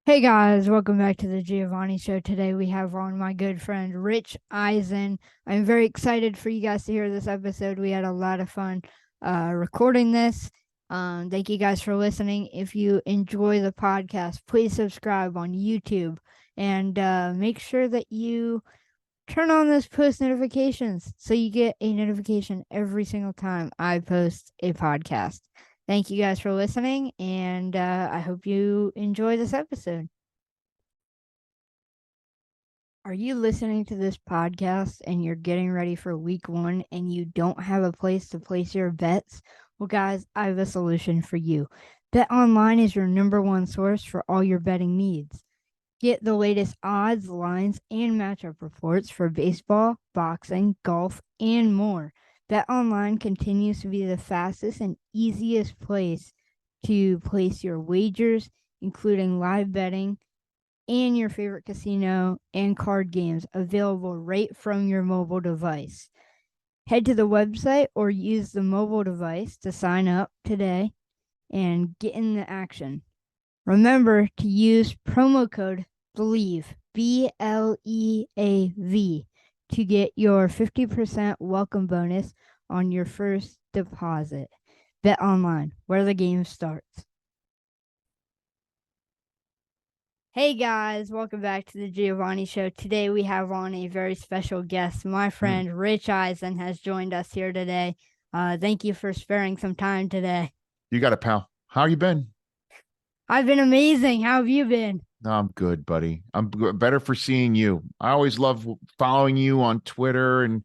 Hey guys, welcome back to the Giovanni Show. Today we have on my good friend Rich Eisen. I'm very excited for you guys to hear this episode. We had a lot of fun recording this. Thank you guys for listening. If you enjoy the podcast, please subscribe on YouTube and make sure that you turn on those post notifications so you get a notification every single time I post a podcast. Thank you guys for listening, and I hope you enjoy this episode. Are you listening to this podcast and you're getting ready for week 1 and you don't have a place to place your bets? Well, guys, I have a solution for you. Bet Online is your number one source for all your betting needs. Get the latest odds, lines, and matchup reports for baseball, boxing, golf, and more. Bet Online continues to be the fastest and easiest place to place your wagers, including live betting and your favorite casino and card games available right from your mobile device. Head to the website or use the mobile device to sign up today and get in the action. Remember to use promo code BELIEVE, BLEAV, to get your 50% welcome bonus on your first deposit. Bet Online, where the game starts. Hey guys, welcome back to the Giovanni Show. Today we have on a very special guest. My friend Rich Eisen has joined us here today. Thank you for sparing some time today. You got it, pal. How you been? I've been amazing. How have you been? No, I'm good, buddy. Better for seeing you. I always love following you on Twitter and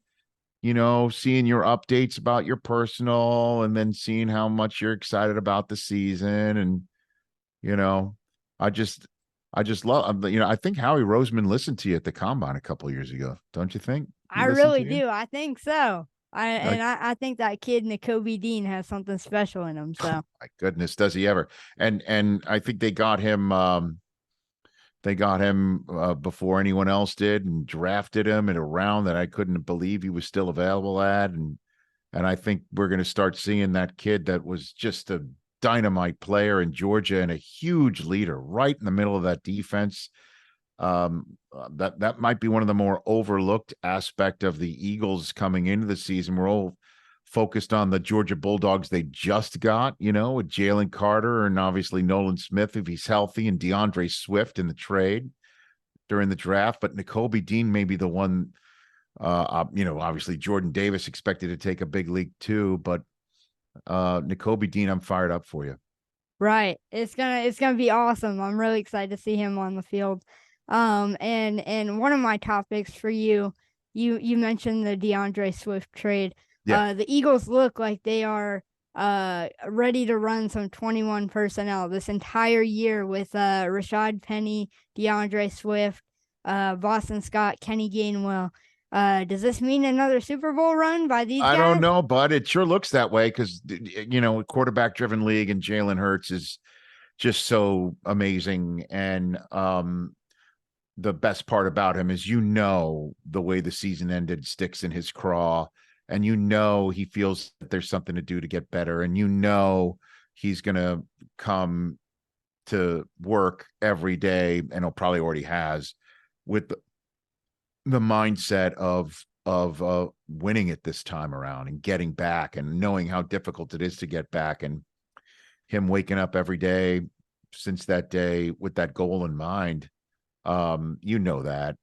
seeing your updates about your personal and then seeing how much you're excited about the season and you know, I just I just love I think Howie Roseman listened to you at the combine a couple of years ago. Don't you think? He I listened really to you? do. I think so. Like, I think that kid Nicobe Dean has something special in him. So my goodness, does he ever? And I think they got him before anyone else did and drafted him in a round that I couldn't believe he was still available at. And I think we're going to start seeing that kid that was just a dynamite player in Georgia and a huge leader right in the middle of that defense. That might be one of the more overlooked aspect of the Eagles coming into the season. We're all focused on the Georgia Bulldogs they just got, with Jalen Carter and obviously Nolan Smith if he's healthy, and DeAndre Swift in the trade during the draft. But N'Kobe Dean may be the one. Obviously Jordan Davis expected to take a big league too, but N'Kobe Dean, I'm fired up for you. right, it's gonna be awesome. I'm really excited to see him on the field. And one of my topics for you, you mentioned the DeAndre Swift trade. Yeah, The Eagles look like they are ready to run some 21 personnel this entire year with Rashad Penny, DeAndre Swift, Boston Scott, Kenny Gainwell. Does this mean another Super Bowl run by these I don't guys? know, but it sure looks that way because a quarterback-driven league, and Jalen Hurts is just so amazing. And the best part about him is the way the season ended sticks in his craw, and he feels that there's something to do to get better, and he's gonna come to work every day, and he'll probably already has with the mindset of winning it this time around and getting back and knowing how difficult it is to get back, and him waking up every day since that day with that goal in mind. That.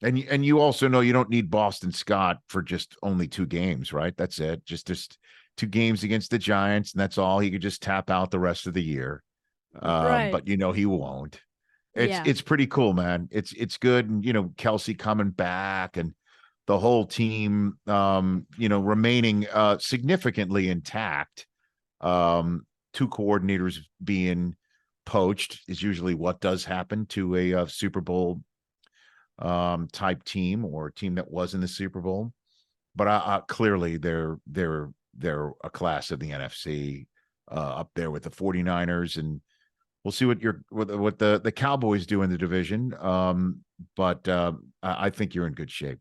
And you also know you don't need Boston Scott for just only 2 games, right? That's it. Just 2 games against the Giants, and that's all. He could just tap out the rest of the year. Right. But he won't. It's Yeah. it's pretty cool, man. It's good. And Kelsey coming back and the whole team remaining significantly intact. Two coordinators being poached is usually what does happen to a Super Bowl type team or a team that was in the Super Bowl. But clearly they're a class of the NFC, up there with the 49ers, and we'll see what the Cowboys do in the division. But I think you're in good shape,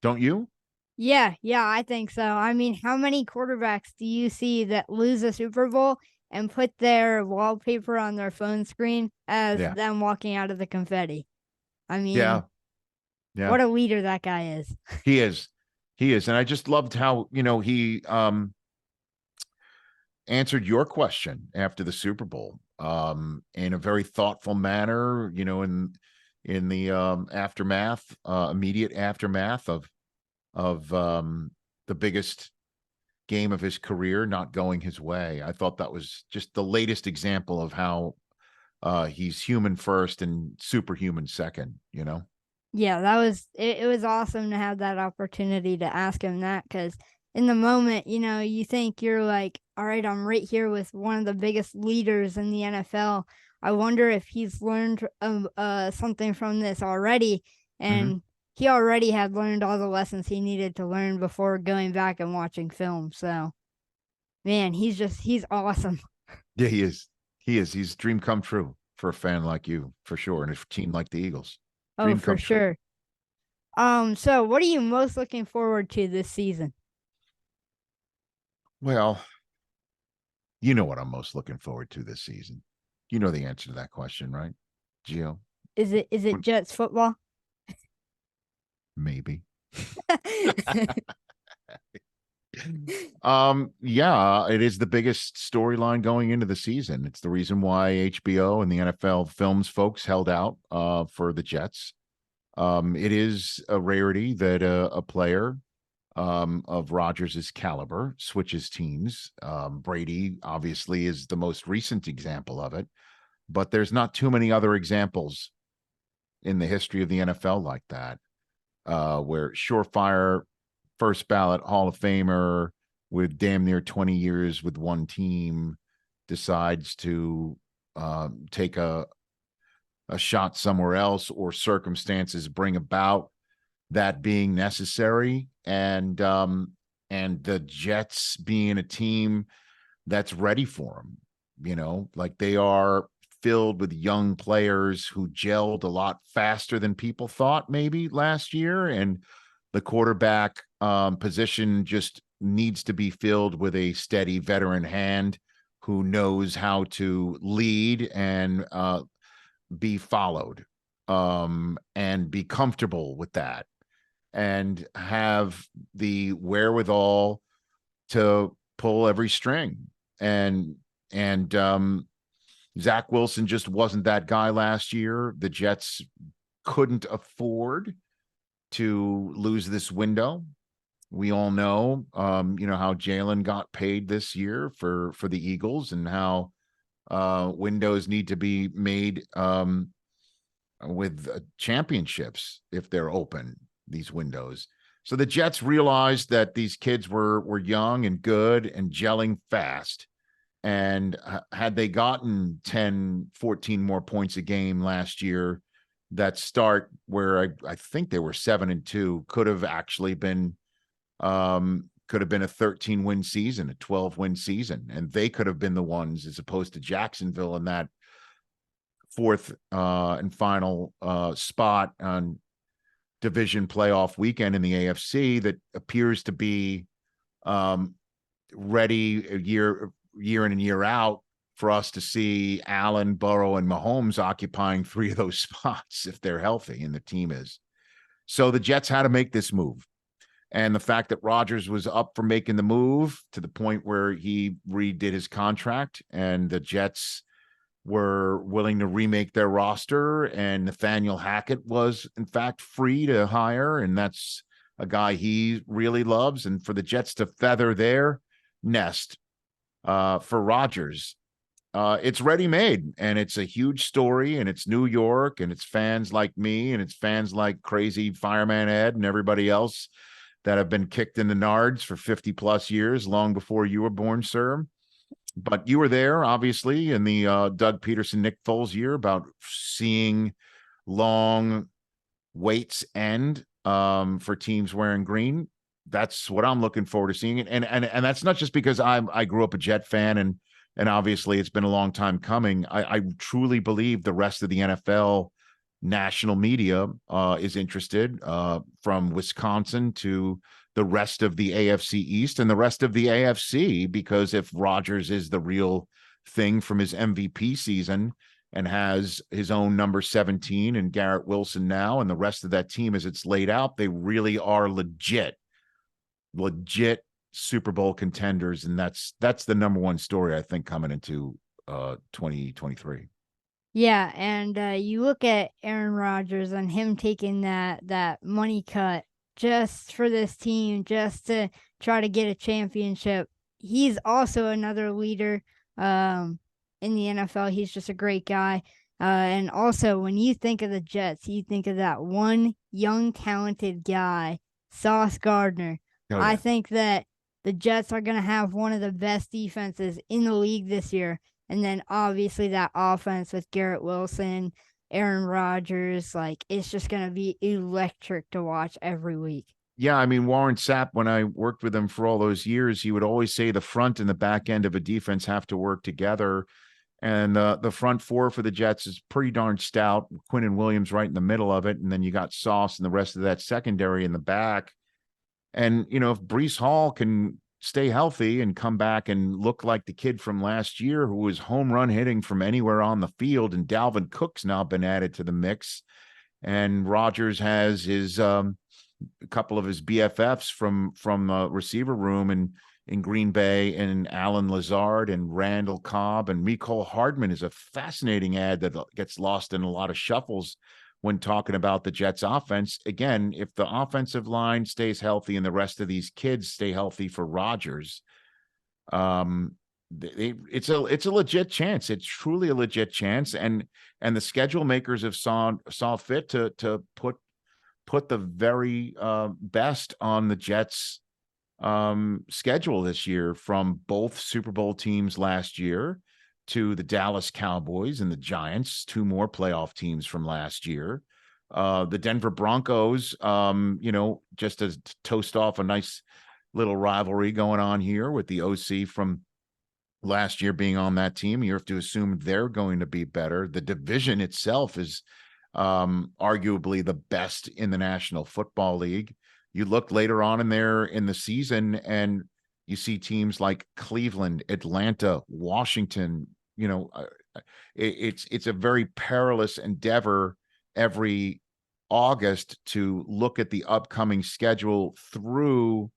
don't you? Yeah, I think so. I mean, how many quarterbacks do you see that lose a Super Bowl and put their wallpaper on their phone screen as Yeah. them walking out of the confetti. I Yeah. mean, Yeah. what a leader that guy is. He is. He is. And I just loved how, he answered your question after the Super Bowl in a very thoughtful manner, in the aftermath, immediate aftermath of the biggest game of his career not going his way. I thought that was just the latest example of how he's human first and superhuman second. Yeah, that was it was awesome to have that opportunity to ask him that, because in the moment, you think you're like, all right, I'm right here with one of the biggest leaders in the NFL. I wonder if he's learned something from this already. Hmm. And he already had learned all the lessons he needed to learn before going back and watching film. So, man, he's awesome. Yeah, he is. He is. He's a dream come true for a fan like you, for sure, and a team like the Eagles. Oh, Dream for come true. sure. So what are you most looking forward to this season? Well, you know what I'm most looking forward to this season. You know the answer to that question, right, Gio? Is it Jets football? Maybe. Yeah, it is the biggest storyline going into the season. It's the reason why HBO and the NFL Films folks held out for the Jets. It is a rarity that a player of Rodgers's caliber switches teams. Brady obviously is the most recent example of it, but there's not too many other examples in the history of the NFL like that, where surefire first ballot Hall of Famer with damn near 20 years with one team decides to take a shot somewhere else, or circumstances bring about that being necessary, and the Jets being a team that's ready for him. Like they are filled with young players who gelled a lot faster than people thought maybe last year, and the quarterback position just needs to be filled with a steady veteran hand who knows how to lead and be followed, and be comfortable with that, and have the wherewithal to pull every string. And Zach Wilson just wasn't that guy last year. The Jets couldn't afford to lose this window. We all know, how Jalen got paid this year for the Eagles, and how windows need to be made with championships if they're open, these windows. So the Jets realized that these kids were young and good and gelling fast. And had they gotten 10, 14 more points a game last year, that start where I think they were 7-2 could have actually been could have been a 13-win season, a 12-win season, and they could have been the ones, as opposed to Jacksonville in that fourth and final spot on division playoff weekend in the AFC, that appears to be ready year in and year out for us to see Allen, Burrow, and Mahomes occupying three of those spots if they're healthy, and the team is. So the Jets had to make this move. And the fact that Rodgers was up for making the move to the point where he redid his contract, and the Jets were willing to remake their roster, and Nathaniel Hackett was in fact free to hire, and that's a guy he really loves. And for the Jets to feather their nest for Rodgers, it's ready made, and it's a huge story, and it's New York, and it's fans like me, and it's fans like crazy Fireman Ed and everybody else that have been kicked in the nards for 50 plus years, long before you were born, sir. But you were there, obviously, in the Doug Peterson, Nick Foles year, about seeing long waits end for teams wearing green. That's what I'm looking forward to seeing. And that's not just because I grew up a Jet fan, and obviously it's been a long time coming. I truly believe the rest of the NFL national media is interested, from Wisconsin to the rest of the AFC East and the rest of the AFC, because if Rodgers is the real thing from his MVP season and has his own number 17 and Garrett Wilson now, and the rest of that team as it's laid out, they really are legit Super Bowl contenders. And that's the number one story, I think, coming into 2023. Yeah, and you look at Aaron Rodgers and him taking that money cut just for this team, just to try to get a championship. He's also another leader in the NFL. He's just a great guy. And also, when you think of the Jets, you think of that one young, talented guy, Sauce Gardner. Oh, yeah. I think that the Jets are going to have one of the best defenses in the league this year. And then obviously that offense with Garrett Wilson, Aaron Rodgers, like it's just going to be electric to watch every week. Yeah, I mean, Warren Sapp, when I worked with him for all those years, he would always say the front and the back end of a defense have to work together. And the front four for the Jets is pretty darn stout. Quinnen Williams right in the middle of it. And then you got Sauce and the rest of that secondary in the back. And, if Breece Hall can stay healthy and come back and look like the kid from last year who was home run hitting from anywhere on the field, and Dalvin Cook's now been added to the mix, and Rodgers has his a couple of his BFFs from receiver room and in Green Bay, and Alan Lazard and Randall Cobb and Mecole Hardman is a fascinating ad that gets lost in a lot of shuffles when talking about the Jets offense. Again, if the offensive line stays healthy and the rest of these kids stay healthy for Rodgers, it's a legit chance. It's truly a legit chance. And the schedule makers have saw fit to put the very best on the Jets schedule this year, from both Super Bowl teams last year to the Dallas Cowboys and the Giants, two more playoff teams from last year. The Denver Broncos, just to toast off a nice little rivalry going on here with the OC from last year being on that team. You have to assume they're going to be better. The division itself is arguably the best in the National Football League. You look later on in the season and you see teams like Cleveland, Atlanta, Washington. It's a very perilous endeavor every August to look at the upcoming schedule through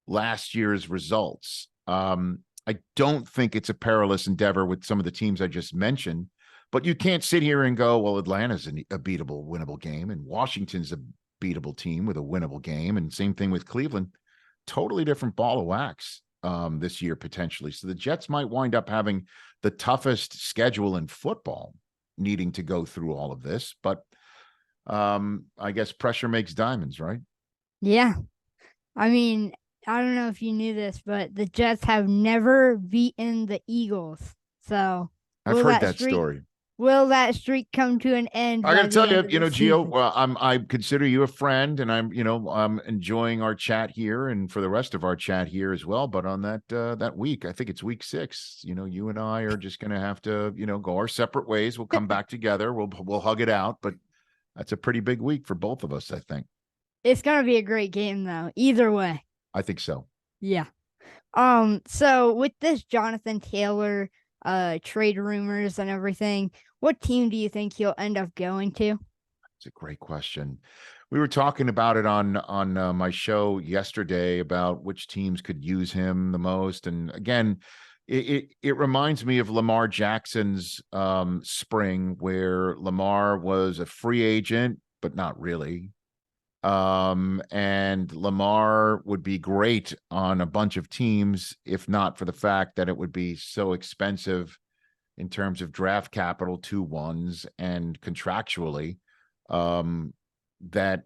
last year's results. I don't think it's a perilous endeavor with some of the teams I just mentioned, but you can't sit here and go, well, Atlanta's a beatable, winnable game, and Washington's a beatable team with a winnable game, and same thing with Cleveland. Totally different ball of wax this year potentially. So the Jets might wind up having the toughest schedule in football, needing to go through all of this. But I guess pressure makes diamonds, right? Yeah. I mean, I don't know if you knew this, but the Jets have never beaten the Eagles. So I've heard that story. Will that streak come to an end? I got to tell you, Gio, well, I consider you a friend, and I'm enjoying our chat here, and for the rest of our chat here as well. But on that week, I think it's week 6. You and I are just going to have to, go our separate ways. We'll come back together. We'll hug it out. But that's a pretty big week for both of us, I think. It's going to be a great game, though. Either way. I think so. Yeah. So with this Jonathan Taylor trade rumors and everything, what team do you think he'll end up going to? It's a great question. We were talking about it on my show yesterday about which teams could use him the most. And again, it reminds me of Lamar Jackson's spring, where Lamar was a free agent, but not really. And Lamar would be great on a bunch of teams, if not for the fact that it would be so expensive in terms of draft capital, 2-1s, and contractually, that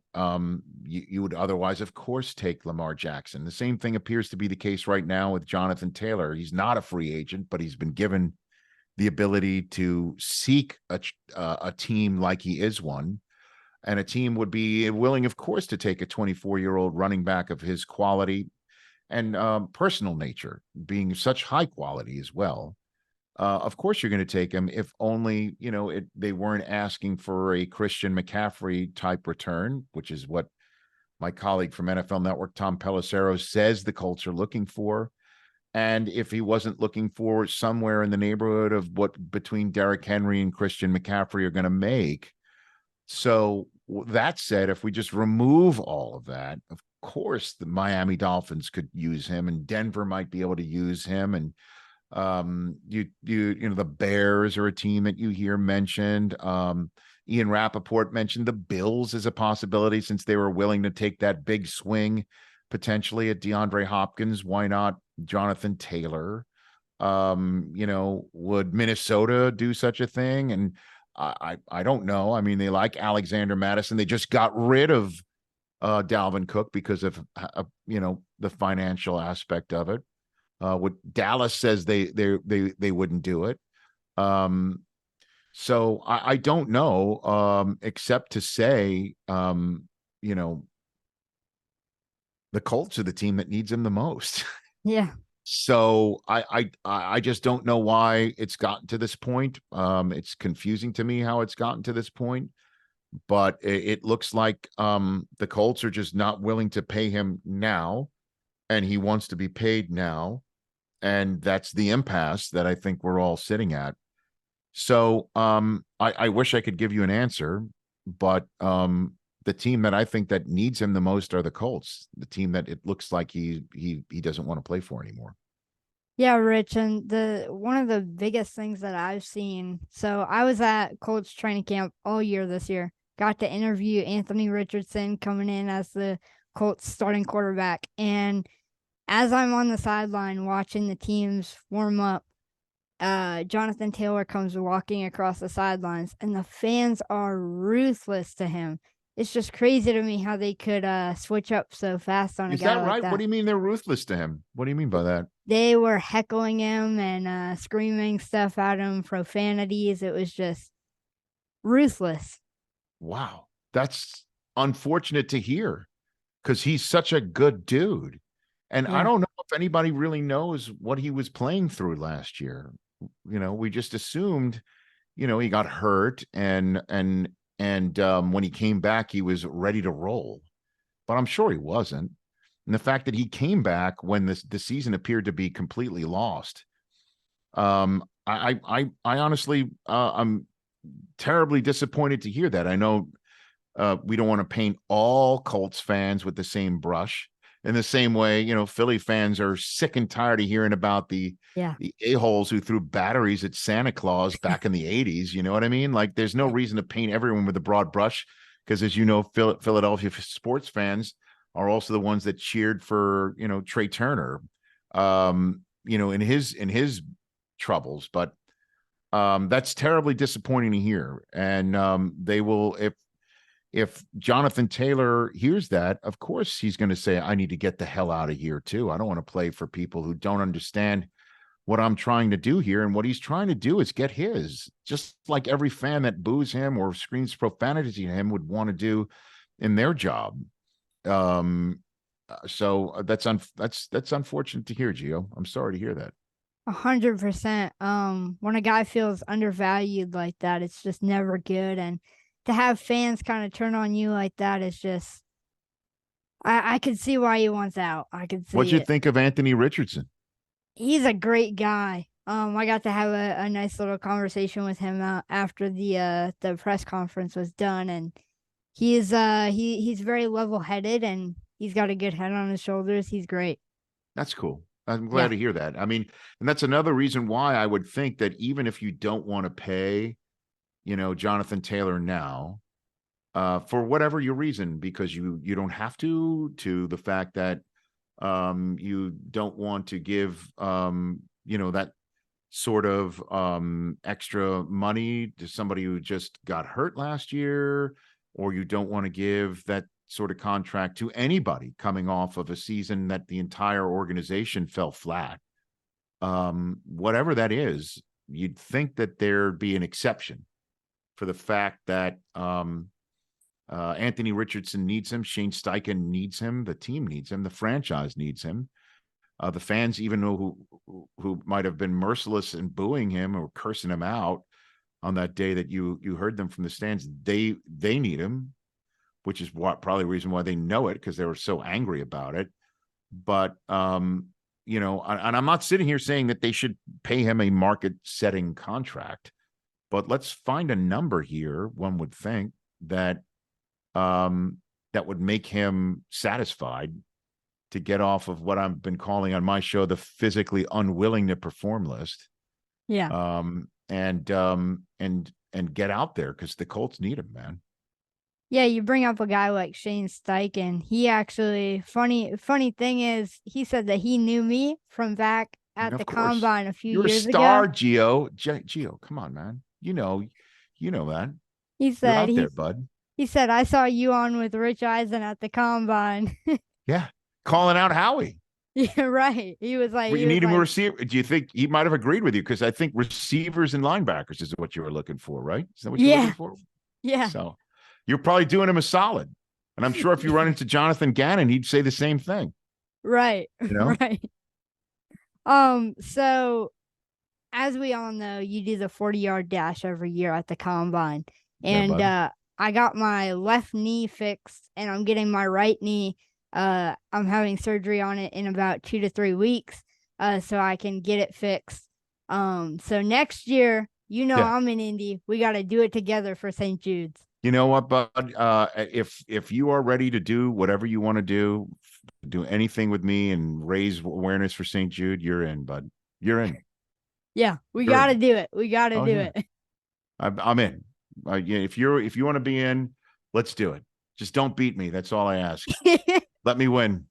you would otherwise, of course, take Lamar Jackson. The same thing appears to be the case right now with Jonathan Taylor. He's not a free agent, but he's been given the ability to seek a team like he is one. And a team would be willing, of course, to take a 24-year-old running back of his quality and personal nature, being such high quality as well. Of course, you're going to take him, if only, they weren't asking for a Christian McCaffrey type return, which is what my colleague from NFL Network, Tom Pelissero, says the Colts are looking for. And if he wasn't looking for somewhere in the neighborhood of what between Derrick Henry and Christian McCaffrey are going to make. So that said, if we just remove all of that, of course, the Miami Dolphins could use him, and Denver might be able to use him, and you know the Bears are a team that you hear mentioned. Ian Rappaport mentioned the Bills as a possibility since they were willing to take that big swing potentially at DeAndre Hopkins. Why not Jonathan Taylor? You know, would Minnesota do such a thing? And I don't know. I mean, they like Alexander Madison. They just got rid of Dalvin Cook because of you know the financial aspect of it. What Dallas says they wouldn't do it. Um, so I don't know, except to say, you know, the Colts are the team that needs him the most. Yeah. So I just don't know why it's gotten to this point. It's confusing to me how it's gotten to this point, but it looks like the Colts are just not willing to pay him now, and he wants to be paid now, and that's the impasse that I think we're all sitting at. So I wish I could give you an answer, but the team that I think that needs him the most are the Colts, the team that it looks like he doesn't want to play for anymore. Yeah, Rich, and the one of the biggest things that I've seen. So I was at Colts training camp all year this year. Got to interview Anthony Richardson coming in as the Colts starting quarterback. And as I'm on the sideline watching the teams warm up, Jonathan Taylor comes walking across the sidelines, and the fans are ruthless to him. It's just crazy to me how they could switch up so fast on a Is guy that like right? What that. do you mean they're ruthless to him? What do you mean by that? They were heckling him and screaming stuff at him, profanities. It was just ruthless. Wow, that's unfortunate to hear because he's such a good dude. And I Yeah. don't know if anybody really knows what he was playing through last year. You know, we just assumed, you know, he got hurt and when he came back, he was ready to roll. But I'm sure he wasn't. And the fact that he came back when the season appeared to be completely lost. I honestly I'm terribly disappointed to hear that. I know we don't want to paint all Colts fans with the same brush. In the same way, you know, Philly fans are sick and tired of hearing about Yeah. the a-holes who threw batteries at Santa Claus back in the 80s. You know what I mean? Like, there's no reason to paint everyone with a broad brush because, as you know, Philadelphia sports fans are also the ones that cheered for, you know, Trey Turner, you know, in his troubles. But that's terribly disappointing to hear. And they will, if Jonathan Taylor hears that, of course he's going to say, I need to get the hell out of here too. I don't want to play for people who don't understand what I'm trying to do here. And what he's trying to do is get his, just like every fan that boos him or screams profanity to him would want to do in their job. Um, so that's unfortunate to hear, Gio. I'm sorry to hear that. 100%. When a guy feels undervalued like that, it's just never good. And to have fans kind of turn on you like that is just, I could see why he wants out. I could What'd see you it. think of Anthony Richardson? He's a great guy. I got to have a nice little conversation with him after the press conference was done, and he's very level headed, and he's got a good head on his shoulders. He's great. That's cool. I'm glad Yeah. to hear that. I mean, and that's another reason why I would think that even if you don't want to pay, you know, Jonathan Taylor now, for whatever your reason, because you don't have to the fact that you don't want to give you know, that sort of extra money to somebody who just got hurt last year, or you don't want to give that sort of contract to anybody coming off of a season that the entire organization fell flat. Whatever that is, you'd think that there'd be an exception for the fact that Anthony Richardson needs him, Shane Steichen needs him, the team needs him, the franchise needs him. The fans, even who might have been merciless in booing him or cursing him out on that day that you heard them from the stands, they need him, which is what probably the reason why they know it, because they were so angry about it. But and I'm not sitting here saying that they should pay him a market setting contract, but let's find a number here. One would think that that would make him satisfied to get off of what I've been calling on my show the physically unwilling to perform list. Yeah. And get out there because the Colts need him, man. Yeah, you bring up a guy like Shane Steichen. He actually funny thing is he said that he knew me from back at the Of course, combine a few you're a years ago. star, Gio. Gio, come on, man. You know that. He You're said out there, bud. he said I saw you on with Rich Eisen at the combine. Yeah, calling out Howie. Yeah, right. He was like, Well, you need him a receiver. Do you think he might have agreed with you? Because I think receivers and linebackers is what you were looking for, right? Is that what you're looking for? Yeah. So you're probably doing him a solid. And I'm sure if you run into Jonathan Gannon, he'd say the same thing. Right. You know? Right. So as we all know, you do the 40-yard dash every year at the combine. And I got my left knee fixed and I'm getting my right knee. I'm having surgery on it in about 2 to 3 weeks. So I can get it fixed. So next year, I'm in Indy. We got to do it together for St. Jude's. You know what, bud? If you are ready to do whatever you want to do anything with me and raise awareness for St. Jude, you're in, bud. You're in. Yeah, we got to do it. We got to do it. I'm in. If you want to be in, let's do it. Just don't beat me. That's all I ask. Let me win.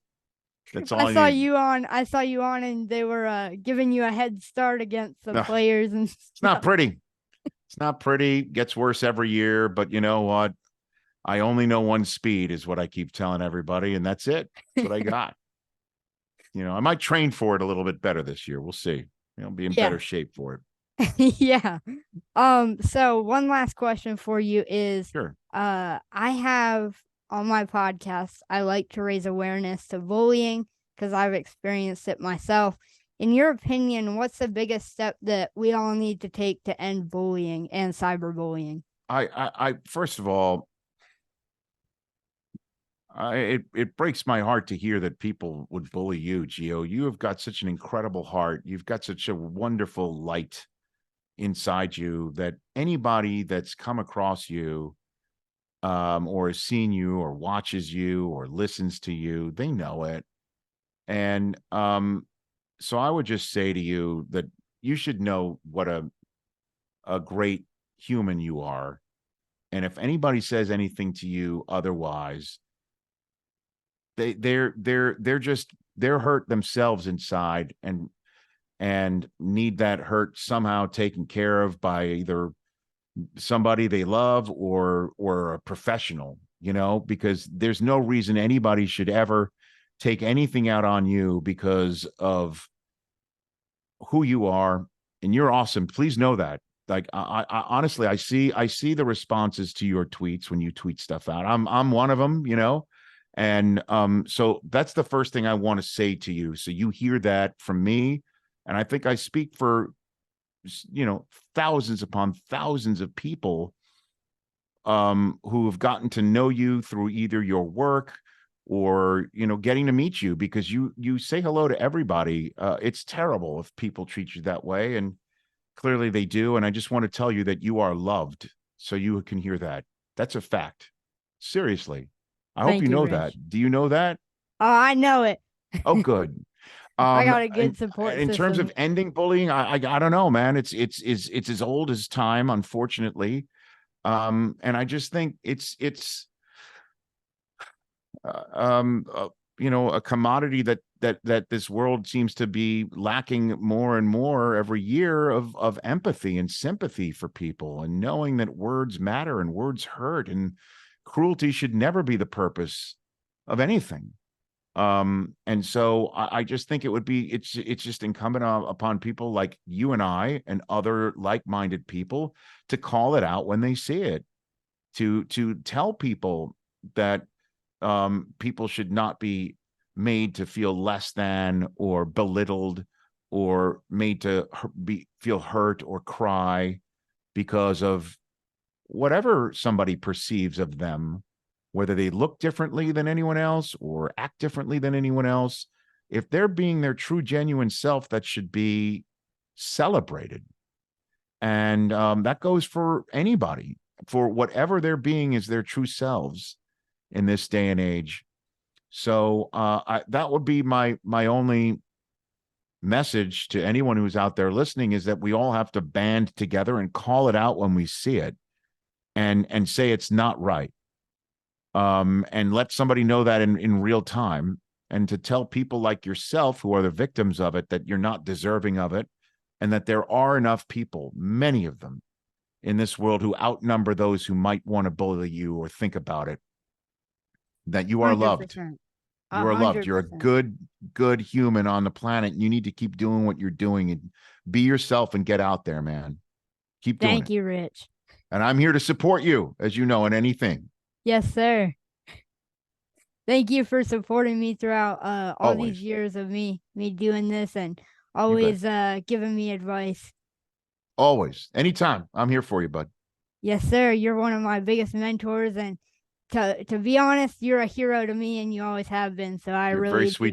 That's all I saw need. I saw you on, and they were giving you a head start against some players, and it's not pretty. It's not pretty. Gets worse every year. But you know what? I only know one speed, is what I keep telling everybody, and that's it. That's what I got. I might train for it a little bit better this year. We'll see. Be in better shape for it. Yeah. So one last question for you is, sure. I have on my podcast, I like to raise awareness to bullying because I've experienced it myself. In your opinion, what's the biggest step that we all need to take to end bullying and cyberbullying? I first of all, it breaks my heart to hear that people would bully you, Gio. You have got such an incredible heart. You've got such a wonderful light inside you that anybody that's come across you, or has seen you or watches you or listens to you, they know it. And so I would just say to you that you should know what a great human you are. And if anybody says anything to you otherwise, they're hurt themselves inside and need that hurt somehow taken care of by either somebody they love or a professional, because there's no reason anybody should ever take anything out on you because of who you are. And you're awesome. Please know that. Like, I honestly, I see the responses to your tweets when you tweet stuff out. I'm one of them, and so that's the first thing I want to say to you. So you hear that from me, and I think I speak for thousands upon thousands of people who have gotten to know you through either your work or getting to meet you, because you say hello to everybody. It's terrible if people treat you that way, and clearly they do. And I just want to tell you that you are loved, so you can hear that. That's a fact. Seriously. I hope you know that. Do you know that? Oh, I know it. Oh, good. I got a good support in system. terms of ending bullying, I don't know, man. It's as old as time, unfortunately. And I just think it's a commodity that this world seems to be lacking more and more every year, of empathy and sympathy for people, and knowing that words matter and words hurt, and cruelty should never be the purpose of anything. And so I just think it's just incumbent upon people like you and I and other like-minded people to call it out when they see it, to tell people that people should not be made to feel less than or belittled or made to feel hurt or cry because of whatever somebody perceives of them, whether they look differently than anyone else or act differently than anyone else. if they're being their true, genuine self, that should be celebrated. And that goes for anybody, for whatever their being is, their true selves in this day and age. So that would be my only message to anyone who's out there listening, is that we all have to band together and call it out when we see it, and say it's not right. And let somebody know that in real time, and to tell people like yourself who are the victims of it that you're not deserving of it, and that there are enough people, many of them, in this world who outnumber those who might want to bully you or think about it, that you are loved. 100%. You are loved. You're a 100%. good human on the planet. You need to keep doing what you're doing and be yourself and get out there, man. Keep doing it. Thank you, Rich. And I'm here to support you, as you know, in anything. Yes, sir. Thank you for supporting me throughout all Always. these years of me doing this, and always giving me advice. Always. Anytime. I'm here for you, bud. Yes, sir. You're one of my biggest mentors, and to be honest, you're a hero to me, and you always have been. So I You're really very sweet